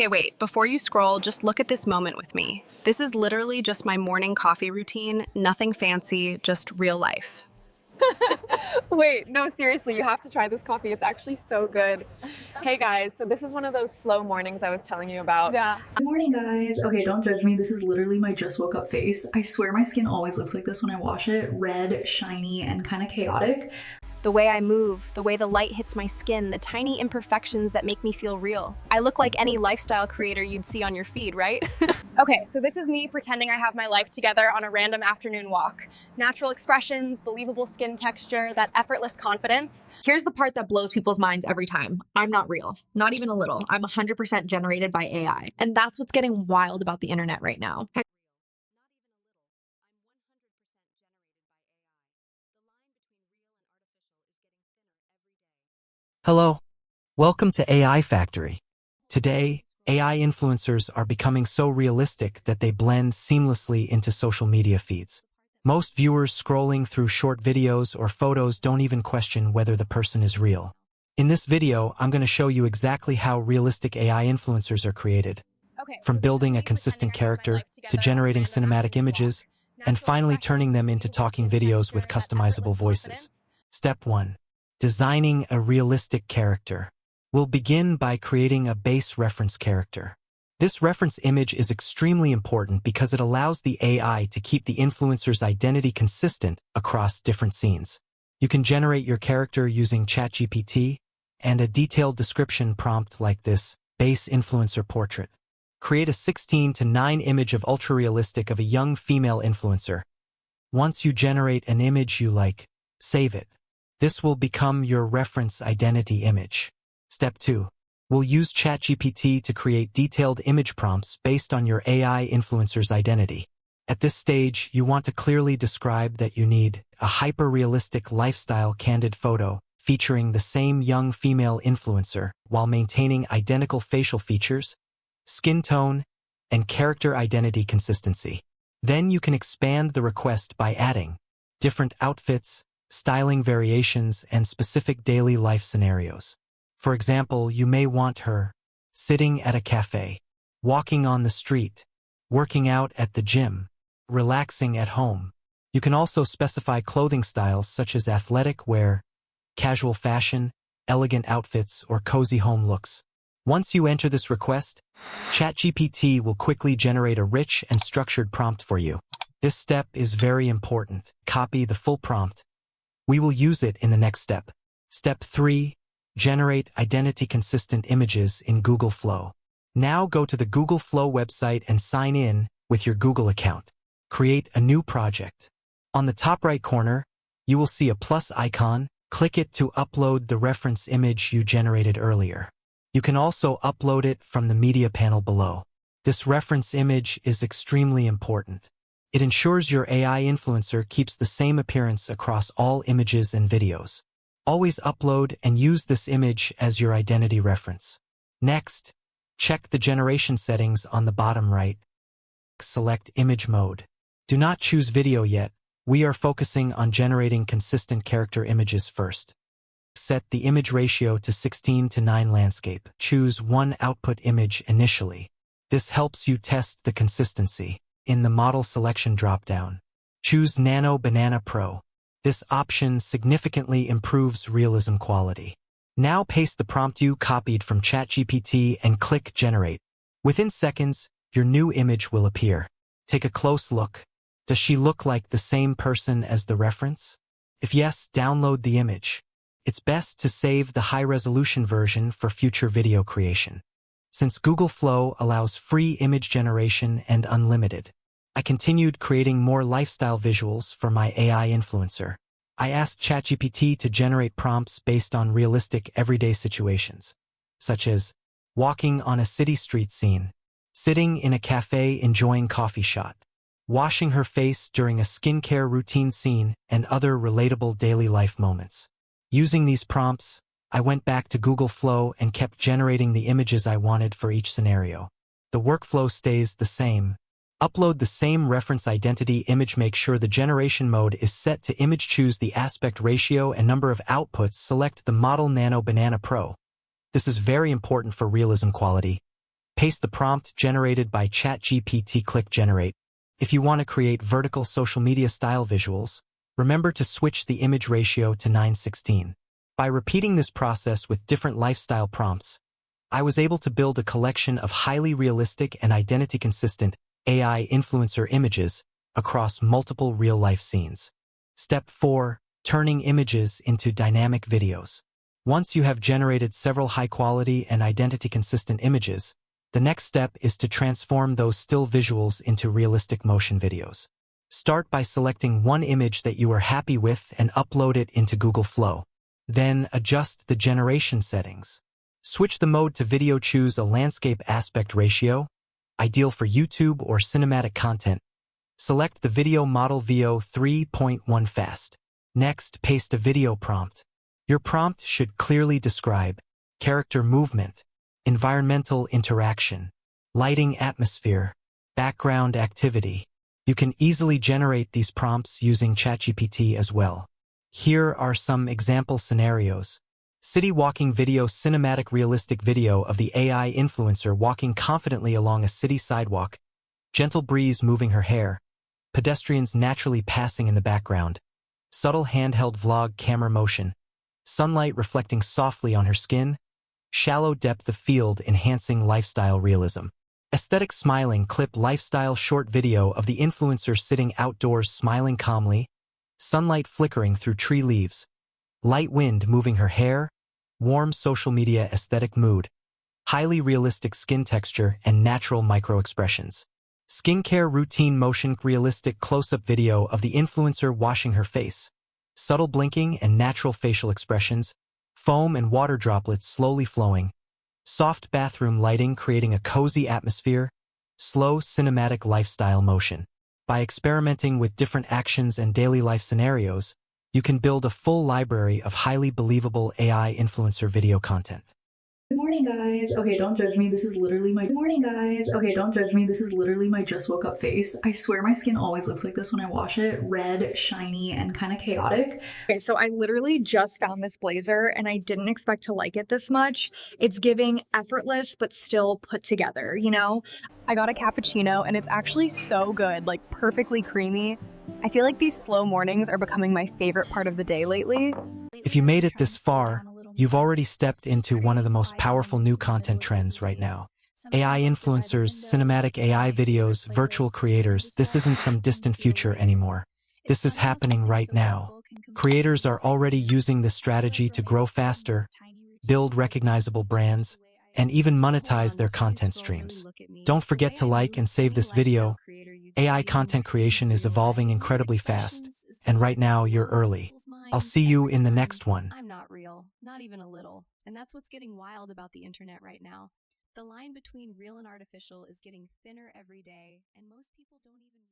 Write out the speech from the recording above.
Okay, wait, before you scroll, just look at this moment with me. This is literally just my morning coffee routine, nothing fancy, just real life. Wait, no, seriously, you have to try this coffee. It's actually so good. Hey guys, so this is one of those slow mornings I was telling you about. Yeah. Good morning, guys. Okay, don't judge me. This is literally my just woke up face. I swear my skin always looks like this when I wash it. Red, shiny, and kind of chaotic. The way I move, the way the light hits my skin, the tiny imperfections that make me feel real. I look like any lifestyle creator you'd see on your feed, right? Okay, so this is me pretending I have my life together on a random afternoon walk. Natural expressions, believable skin texture, that effortless confidence. Here's the part that blows people's minds every time. I'm not real. Not even a little. I'm 100% generated by AI. And that's what's getting wild about the internet right now. Hello, welcome to AI Factory. Today, AI influencers are becoming so realistic that they blend seamlessly into social media feeds. Most viewers scrolling through short videos or photos don't even question whether the person is real. In this video, I'm going to show you exactly how realistic AI influencers are created, from building a consistent character to generating cinematic images, and finally turning them into talking videos with customizable voices. Step 1. Designing a realistic character. We'll begin by creating a base reference character. This reference image is extremely important because it allows the AI to keep the influencer's identity consistent across different scenes. You can generate your character using ChatGPT and a detailed description prompt like this: base influencer portrait. Create a 16:9 image of ultra-realistic of a young female influencer. Once you generate an image you like, save it. This will become your reference identity image. Step 2. We'll use ChatGPT to create detailed image prompts based on your AI influencer's identity. At this stage, you want to clearly describe that you need a hyper-realistic lifestyle candid photo featuring the same young female influencer while maintaining identical facial features, skin tone, and character identity consistency. Then you can expand the request by adding different outfits, styling variations, and specific daily life scenarios. For example, you may want her sitting at a cafe, walking on the street, working out at the gym, relaxing at home. You can also specify clothing styles such as athletic wear, casual fashion, elegant outfits, or cozy home looks. Once you enter this request, ChatGPT will quickly generate a rich and structured prompt for you. This step is very important. Copy the full prompt. We will use it in the next step. Step 3. Generate identity-consistent images in Google Flow. Now go to the Google Flow website and sign in with your Google account. Create a new project. On the top right corner, you will see a plus icon. Click it to upload the reference image you generated earlier. You can also upload it from the media panel below. This reference image is extremely important. It ensures your AI influencer keeps the same appearance across all images and videos. Always upload and use this image as your identity reference. Next, check the generation settings on the bottom right. Select image mode. Do not choose video yet. We are focusing on generating consistent character images first. Set the image ratio to 16:9 landscape. Choose one output image initially. This helps you test the consistency. In the Model Selection dropdown, choose Nano Banana Pro. This option significantly improves realism quality. Now paste the prompt you copied from ChatGPT and click Generate. Within seconds, your new image will appear. Take a close look. Does she look like the same person as the reference? If yes, download the image. It's best to save the high-resolution version for future video creation. Since Google Flow allows free image generation and unlimited, I continued creating more lifestyle visuals for my AI influencer. I asked ChatGPT to generate prompts based on realistic everyday situations, such as walking on a city street scene, sitting in a cafe enjoying coffee shot, washing her face during a skincare routine scene, and other relatable daily life moments. Using these prompts, I went back to Google Flow and kept generating the images I wanted for each scenario. The workflow stays the same. Upload the same reference identity image. Make sure the generation mode is set to image. Choose the aspect ratio and number of outputs. Select the Model Nano Banana Pro. This is very important for realism quality. Paste the prompt generated by ChatGPT. Click Generate. If you want to create vertical social media style visuals, remember to switch the image ratio to 9:16. By repeating this process with different lifestyle prompts, I was able to build a collection of highly realistic and identity-consistent AI influencer images across multiple real-life scenes. Step 4. Turning images into dynamic videos. Once you have generated several high-quality and identity-consistent images, the next step is to transform those still visuals into realistic motion videos. Start by selecting one image that you are happy with and upload it into Google Flow. Then adjust the generation settings. Switch the mode to video. Choose a landscape aspect ratio, ideal for YouTube or cinematic content. Select the video model VO 3.1 fast. Next, paste a video prompt. Your prompt should clearly describe character movement, environmental interaction, lighting atmosphere, background activity. You can easily generate these prompts using ChatGPT as well. Here are some example scenarios. City walking video. Cinematic realistic video of the AI influencer walking confidently along a city sidewalk. Gentle breeze moving her hair. Pedestrians naturally passing in the background. Subtle handheld vlog camera motion. Sunlight reflecting softly on her skin. Shallow depth of field enhancing lifestyle realism. Aesthetic smiling clip. Lifestyle short video of the influencer sitting outdoors smiling calmly. Sunlight flickering through tree leaves. Light wind moving her hair. Warm social media aesthetic mood. Highly realistic skin texture and natural micro-expressions. Skincare routine motion. Realistic close-up video of the influencer washing her face. Subtle blinking and natural facial expressions. Foam and water droplets slowly flowing. Soft bathroom lighting creating a cozy atmosphere. Slow cinematic lifestyle motion. By experimenting with different actions and daily life scenarios, you can build a full library of highly believable AI influencer video content. Good morning, guys. Okay, don't judge me. This is literally my just woke up face. I swear my skin always looks like this when I wash it. Red, shiny, and kind of chaotic. Okay, so I literally just found this blazer and I didn't expect to like it this much. It's giving effortless but still put together, you know? I got a cappuccino and it's actually so good, like perfectly creamy. I feel like these slow mornings are becoming my favorite part of the day lately. If you made it this far, you've already stepped into one of the most powerful new content trends right now. AI influencers, cinematic AI videos, virtual creators. This isn't some distant future anymore. This is happening right now. Creators are already using this strategy to grow faster, build recognizable brands, and even monetize their content streams. Don't forget to like and save this video. AI content creation is evolving incredibly fast, and right now you're early. I'll see you in the next one. I'm not real, not even a little. And that's what's getting wild about the internet right now. The line between real and artificial is getting thinner every day, and most people don't even